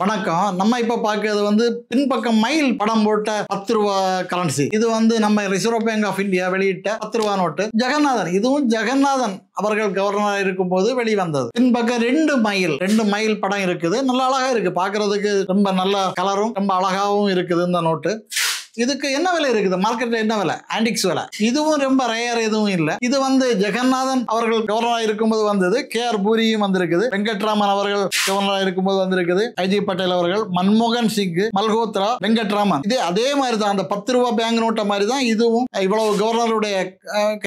வணக்கம். நம்ம இப்ப பார்க்கிறது பின்பக்கம் மயில் படம் போட்ட 10 ரூபா கரன்சி. இது நம்ம ரிசர்வ் பேங்க் ஆஃப் இந்தியா வெளியிட்ட 10 ரூபா நோட்டு. ஜெகநாதன், இதுவும் ஜெகநாதன் அவர்கள் கவர்னரா இருக்கும்போது வெளிவந்தது. பின்பக்கம் 2 மயில் படம் இருக்குது. நல்ல அழகா இருக்கு, பார்க்கிறதுக்கு ரொம்ப நல்ல கலரும் ரொம்ப அழகாவும் இருக்குது இந்த நோட்டு. இதுக்கு என்ன விலை இருக்குது? மார்க்கெட்ல என்ன விலை? ஆன்டிக்ஸ் விலை. இதுவும் ரொம்ப ரேர் எதுவும் இல்லை. இது ஜெகநாதன் அவர்கள் கவர்னரா இருக்கும்போது வந்தது. KR பூரியும் வந்திருக்குது. வெங்கட்ராமன் அவர்கள் கவர்னரா இருக்கும்போது வந்திருக்குது. ஐஜி பட்டேல் அவர்கள், மன்மோகன் சிங், மல்ஹோத்ரா, வெங்கட்ராமன். இதே அதே மாதிரி தான், அந்த 10 ரூபா பேங்க் நோட்டை மாதிரி தான் இதுவும். இவ்வளவு கவர்னருடைய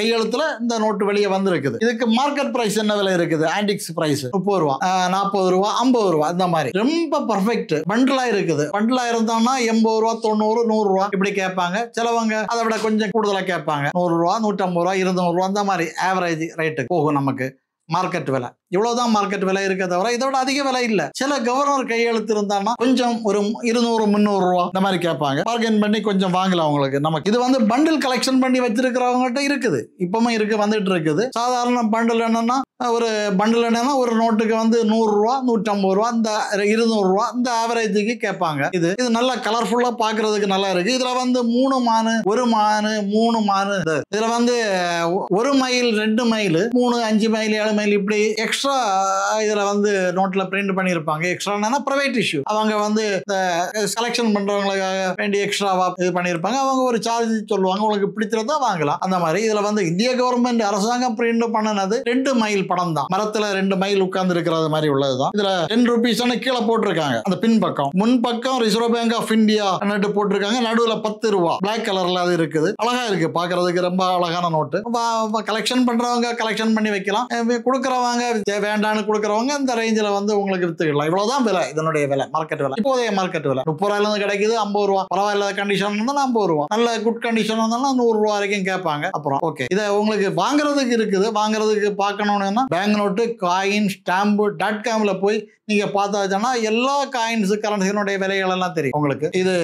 கையெழுத்துல இந்த நோட்டு வெளியே வந்திருக்குது. இதுக்கு மார்க்கெட் பிரைஸ் என்ன விலை இருக்குது? ஆன்டிக்ஸ் பிரைஸ் 30 ரூபா, 40 ரூபா, 50 ரூபா, இந்த மாதிரி ரொம்ப பர்ஃபெக்ட் பண்டிலா இருக்குது. பண்டிலா இருந்தாங்கன்னா 80 ரூபா, 90, 100 ரூபா இப்படி கேட்பாங்க. சிலவங்க அதை விட கொஞ்சம் கூடுதலா கேட்பாங்க. 100 ரூபா, 150 ரூபா, 200 ரூபா, அந்த மாதிரி ஆவரேஜ் ரேட்டு போகும் நமக்கு மார்க்கெட் விலை. இவ்வளவுதான் மார்க்கெட் விலை இருக்க தவிர இதோட அதிக விலை இல்ல. சில கவர்னர் கையெழுத்து இருந்தாங்கன்னா கொஞ்சம் ஒரு 200, 300 ரூபா இந்த மாதிரி கேட்பாங்க. பார்கெயின் பண்ணி கொஞ்சம் வாங்கலாம் உங்களுக்கு. நமக்கு இது பண்டில் கலெக்ஷன் பண்ணி வச்சிருக்கிறவங்ககிட்ட இருக்குது, இப்பவுமே இருக்கு, வந்துட்டு இருக்குது. சாதாரண பண்டில் என்னன்னா, ஒரு பண்டில் என்னன்னா ஒரு நோட்டுக்கு 100 ரூபா, 150 ரூபா, இந்த 200 ரூபா, இந்த ஆவரேஜுக்கு கேட்பாங்க. இது நல்லா கலர்ஃபுல்லா பாக்குறதுக்கு நல்லா இருக்கு. இதுல 3 மானு, 1 மானு, 3 மானு, இதுல 1 மைல், 2 மைல், 3, 5 மைல், 7 மைல் இப்படி எக்ஸ்ட்ரா இதுல நோட்ல பிரிண்ட் பண்ணிருப்பாங்க. Extra private issue. அவங்க செலக்ஷன் பண்றவங்களுக்காக வேண்டி எக்ஸ்ட்ராவா இது பண்ணிருப்பாங்க. அவங்க ஒரு சார்ஜ் சொல்லுவாங்க, உங்களுக்கு பிடிச்சிருந்தா வாங்கலாம். அந்த மாதிரி இதுல இந்திய கவர்மெண்ட் அரசாங்கம் பிரிண்ட் பண்ணனது 2 மைல் படம் தான். மரத்துல 2 மைல் உட்கார்ந்து இருக்கிறது மாதிரி உள்ளதுதான். இதுல 10 ரூபீஸ் கீழே போட்டிருக்காங்க. அந்த பின்பக்கம், முன்பக்கம் ரிசர்வ் பேங்க் ஆஃப் இந்தியா போட்டிருக்காங்க. நடுவுல 10 ரூபா பிளாக் கலர்ல அது இருக்குது. அழகா இருக்கு, பாக்குறதுக்கு ரொம்ப அழகான நோட்டு. கலெக்ஷன் பண்றவங்க கலெக்ஷன் பண்ணி வைக்கலாம். கொடுக்கறவங்க வேண்டான்னு கொடுக்கறவங்க இந்த ரேஞ்சில் உங்களுக்கு வித்துக்கலாம். இவ்வளவுதான் விலை. இதனுடைய விலை மார்க்கெட் விலை, இப்போதைய மார்க்கெட் விலை 30 ரூபாயில இருந்து கிடைக்குது. 50 ரூபா பரவாயில்ல கண்டிஷன் இருந்தாலும் 50 ரூபா, நல்ல குட் கண்டிஷன் இருந்தாலும் 100 ரூபா வரைக்கும் கேட்பாங்க. அப்புறம் ஓகே, இதை உங்களுக்கு வாங்குறதுக்கு இருக்குது. வாங்குறதுக்கு பார்க்கணும்னா பேங்க் நோட்டு, காயின், ஸ்டாம்பு .comல போய் நீங்க பார்த்தாச்சுன்னா எல்லா காயின்ஸ் கரன்சியினுடைய விலைகள் எல்லாம் தெரியும் உங்களுக்கு. இது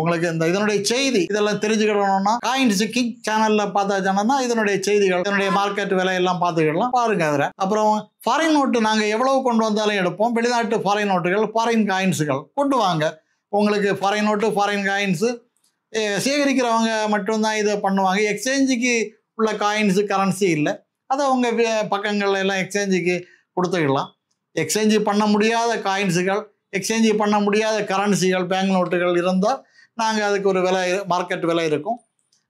உங்களுக்கு இதனுடைய செய்தி இதெல்லாம் தெரிஞ்சுக்கணும்னா காயின்ஸ் கிங் சேனல்ல பார்த்தாச்சுன்னா இதனுடைய செய்திகள், இதனுடைய மார்க்கெட் விலை எல்லாம் பார்த்துக்கலாம், பாருங்க. அதுல அப்புறம் ஃபாரின் நோட்டு நாங்க எவ்வளவு கொண்டு வந்தாலும் எடுப்போம். வெளிநாட்டு ஃபாரின் நோட்டுகள், ஃபாரின் காயின்ஸுகள் கொண்டு வாங்க. உங்களுக்கு ஃபாரின் நோட்டு, ஃபாரின் காயின்ஸ் சேகரிக்கிறவங்க மட்டும்தான் இதை பண்ணுவாங்க. எக்ஸ்சேஞ்சுக்கு உள்ள காயின்ஸ் கரன்சி இல்லை. அதை உங்க பக்கங்கள்ல எல்லாம் எக்ஸ்சேஞ்சுக்கு கொடுத்துக்கலாம். எக்ஸ்சேஞ்சு பண்ண முடியாத காயின்ஸுகள், எக்ஸ்சேஞ்சு பண்ண முடியாத கரன்சிகள், பேங்க் நோட்டுகள் இருந்தால் நாங்கள் அதுக்கு ஒரு விலை, மார்க்கெட் விலை இருக்கும்,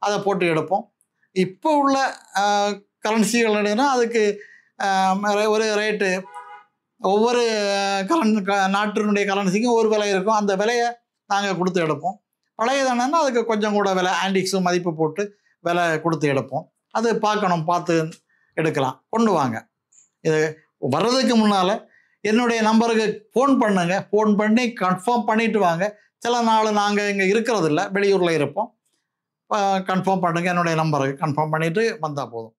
அதை போட்டு எடுப்போம். இப்போ உள்ள கரன்சிகள் என்னன்னா அதுக்கு ஒரு ரேட்டு, ஒவ்வொரு நாட்டினுடைய கரன்சிக்கும் ஒரு விலை இருக்கும். அந்த விலையை நாங்கள் கொடுத்து எடுப்போம். பழையதானன்னா அதுக்கு கொஞ்சம் கூட விலை, ஆன்டிக்ஸும் மதிப்பு போட்டு விலை கொடுத்து எடுப்போம். அது பார்க்கணும், பார்த்து எடுக்கலாம். கொண்டு வாங்க. இது வர்றதுக்கு முன்னால் என்னுடைய நம்பருக்கு ஃபோன் பண்ணுங்க. ஃபோன் பண்ணி கன்ஃபார்ம் பண்ணிட்டு வாங்க. சில நாள் நாங்கள் இங்கே இருக்கிறது இல்லை, வெளியூரில் இருப்போம். கன்ஃபார்ம் பண்ணுங்கள். என்னுடைய நம்பருக்கு கன்ஃபார்ம் பண்ணிவிட்டு வந்தால் போதும்.